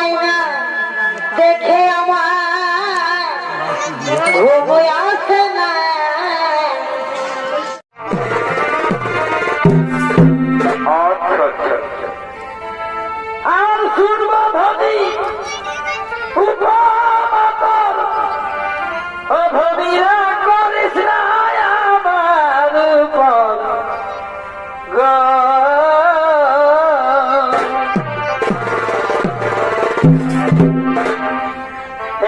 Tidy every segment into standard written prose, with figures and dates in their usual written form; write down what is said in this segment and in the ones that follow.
পাই না দেখে আমার ঘুম আসে না। আর শুনবো ধনী ধনীরা করিস না আমার উপর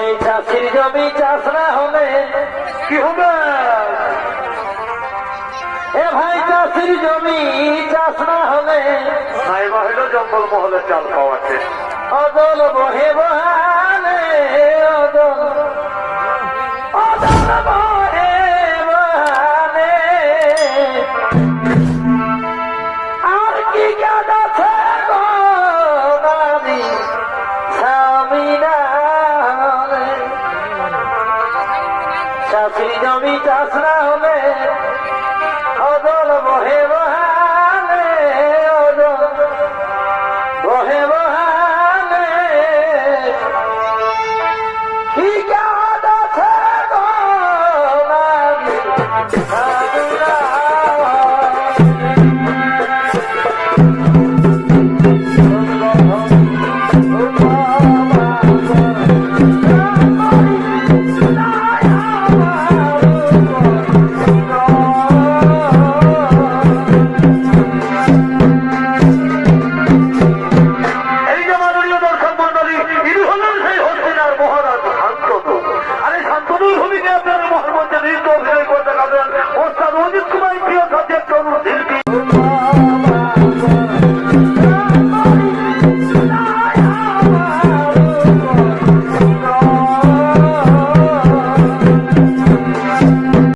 এই চাষির জমি চাষ না হলে কি হবে? এ ভাই চাষির জমি চাষ না হলে হইল জঙ্গল মহলে চাল পাওয়াছে। অদল বহে বহালে অদল অদল বহে বহালে আর কি কাজ আছে গো নারী স্বামী না হলে চাষির জমি চাষ না